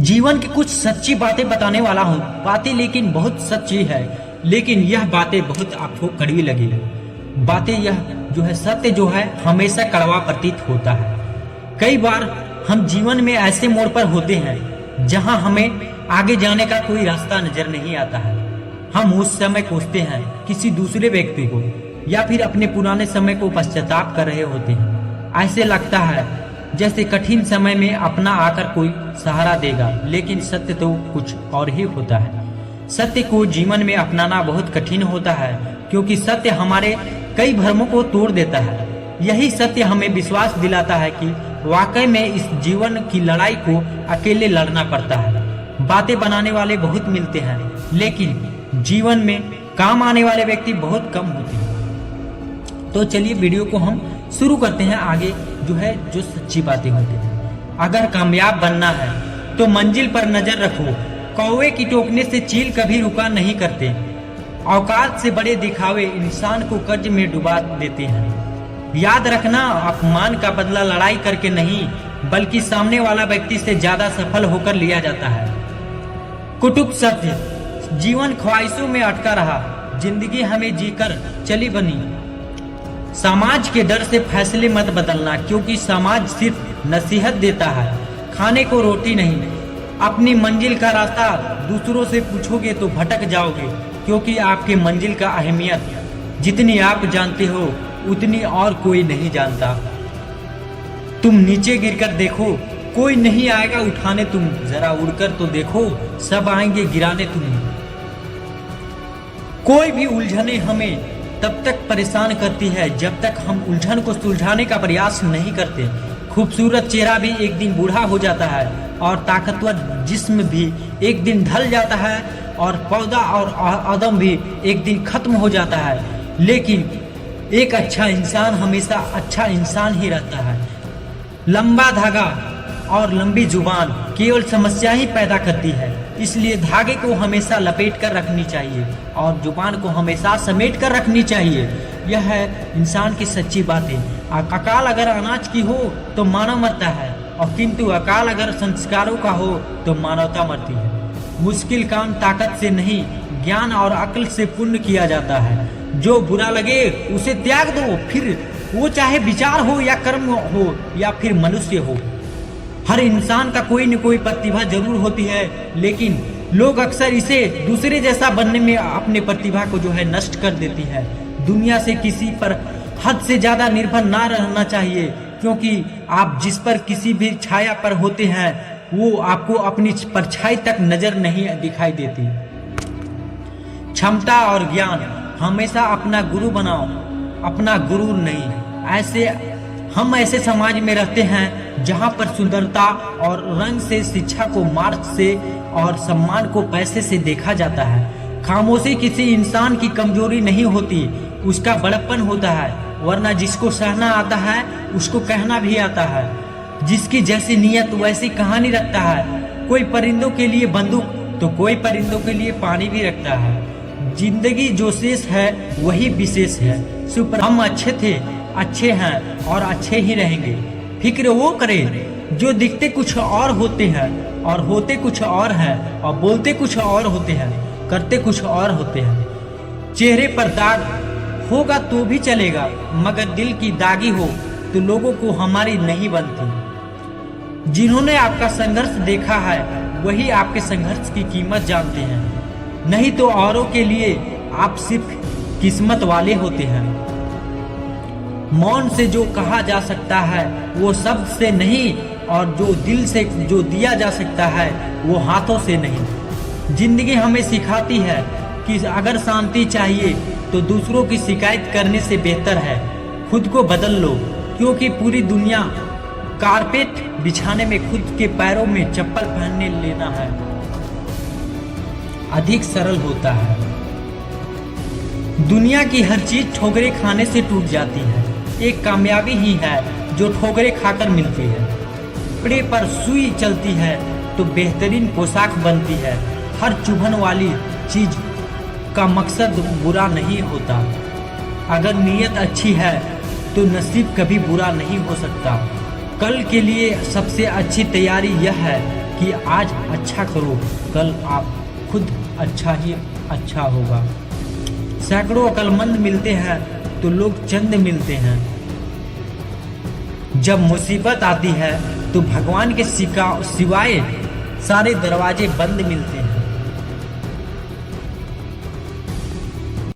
जीवन की कुछ सच्ची बातें बताने वाला हूँ। बातें लेकिन बहुत सच्ची है, लेकिन यह बातें बहुत आपको कड़वी लगी। बातें यह जो है सत्य जो है हमेशा कड़वा प्रतीत होता है। कई बार हम जीवन में ऐसे मोड़ पर होते हैं जहां हमें आगे जाने का कोई रास्ता नजर नहीं आता है। हम उस समय कोसते हैं किसी दूसरे व्यक्ति को या फिर अपने पुराने समय को पश्चाताप कर रहे होते हैं। ऐसे लगता है जैसे कठिन समय में अपना आकर कोई सहारा देगा, लेकिन सत्य तो कुछ और ही होता है। सत्य को जीवन में अपनाना बहुत कठिन होता है, क्योंकि सत्य हमारे कई भ्रमों को तोड़ देता है। यही सत्य हमें विश्वास दिलाता है कि वाकई में इस जीवन की लड़ाई को अकेले लड़ना पड़ता है। बातें बनाने वाले बहुत मिलते हैं, लेकिन जीवन में काम आने वाले व्यक्ति बहुत कम होते हैं। तो चलिए वीडियो को हम शुरू करते हैं। आगे जो सच्ची बातें होती हैं। अगर कामयाब बनना है तो मंजिल पर नजर रखो। कौवे की टोकने से चील कभी रुका नहीं करते। औकात से बड़े दिखावे इंसान को कर्ज में डुबा देते हैं। याद रखना, अपमान का बदला लड़ाई करके नहीं, बल्कि सामने वाला व्यक्ति से ज्यादा सफल होकर लिया जाता है। कुटुब सत्य, जीवन ख्वाहिशों में अटका रहा, जिंदगी हमें जीकर चली बनी। समाज के डर से फैसले मत बदलना, क्योंकि समाज सिर्फ नसीहत देता है, खाने को रोटी नहीं। अपनी मंजिल का रास्ता दूसरों से पूछोगे तो भटक जाओगे, क्योंकि आपके मंजिल का अहमियत जितनी आप जानते हो उतनी और कोई नहीं जानता। तुम नीचे गिरकर देखो, कोई नहीं आएगा उठाने। तुम जरा उड़कर तो देखो, सब आएंगे गिराने तुम्हें। कोई भी उलझने हमें तब तक परेशान करती है जब तक हम उलझन को सुलझाने का प्रयास नहीं करते। खूबसूरत चेहरा भी एक दिन बूढ़ा हो जाता है, और ताकतवर जिस्म भी एक दिन ढल जाता है, और पौधा और आदम भी एक दिन खत्म हो जाता है। लेकिन एक अच्छा इंसान हमेशा अच्छा इंसान ही रहता है। लंबा धागा और लंबी जुबान केवल समस्या ही पैदा करती है, इसलिए धागे को हमेशा लपेट कर रखनी चाहिए और जुबान को हमेशा समेट कर रखनी चाहिए। यह है इंसान की सच्ची बातें। अकाल अगर अनाज की हो तो मानव मरता है, और किंतु अकाल अगर संस्कारों का हो तो मानवता मरती है। मुश्किल काम ताकत से नहीं, ज्ञान और अक्ल से पूर्ण किया जाता है। जो बुरा लगे उसे त्याग दो, फिर वो चाहे विचार हो या कर्म हो या फिर मनुष्य हो। हर इंसान का कोई न कोई प्रतिभा जरूर होती है, लेकिन लोग अक्सर इसे दूसरे जैसा बनने में अपने प्रतिभा को नष्ट कर देती है। दुनिया से किसी पर हद से ज्यादा निर्भर ना रहना चाहिए, क्योंकि आप जिस पर किसी भी छाया पर होते हैं वो आपको अपनी परछाई तक नजर नहीं दिखाई देती। क्षमता और ज्ञान हमेशा अपना गुरु बनाओ, अपना गुरु नहीं। हम ऐसे समाज में रहते हैं जहां पर सुंदरता और रंग से, शिक्षा को मार्क्स से और सम्मान को पैसे से देखा जाता है। खामोशी किसी इंसान की कमजोरी नहीं होती, उसका बड़प्पन होता है। वरना जिसको सहना आता है उसको कहना भी आता है। जिसकी जैसी नीयत वैसी कहानी रखता है। कोई परिंदों के लिए बंदूक तो कोई परिंदों के लिए पानी भी रखता है। जिंदगी जो शेष है वही विशेष है। सुपर हम अच्छे थे, अच्छे हैं और अच्छे ही रहेंगे। फिक्र वो करे जो दिखते कुछ और होते हैं और होते कुछ और हैं, और बोलते कुछ और होते हैं, करते कुछ और होते हैं। चेहरे पर दाग होगा तो भी चलेगा, मगर दिल की दागी हो तो लोगों को हमारी नहीं बनती। जिन्होंने आपका संघर्ष देखा है वही आपके संघर्ष की कीमत जानते हैं, नहीं तो औरों के लिए आप सिर्फ किस्मत वाले होते हैं। मौन से जो कहा जा सकता है वो शब्द से नहीं, और जो दिल से जो दिया जा सकता है वो हाथों से नहीं। जिंदगी हमें सिखाती है कि अगर शांति चाहिए तो दूसरों की शिकायत करने से बेहतर है खुद को बदल लो, क्योंकि पूरी दुनिया कारपेट बिछाने में खुद के पैरों में चप्पल पहनने लेना है अधिक सरल होता है। दुनिया की हर चीज ठोकरे खाने से टूट जाती है, एक कामयाबी ही है जो ठोकरे खाकर मिलती है। कपड़े पर सुई चलती है तो बेहतरीन पोशाक बनती है। हर चुभन वाली चीज का मकसद बुरा नहीं होता। अगर नीयत अच्छी है तो नसीब कभी बुरा नहीं हो सकता। कल के लिए सबसे अच्छी तैयारी यह है कि आज अच्छा करो, कल आप खुद अच्छा ही अच्छा होगा। सैकड़ों अक्लमंद मिलते हैं तो लोग चंद मिलते हैं। जब मुसीबत आती है तो भगवान के सिवाय सारे दरवाजे बंद मिलते हैं।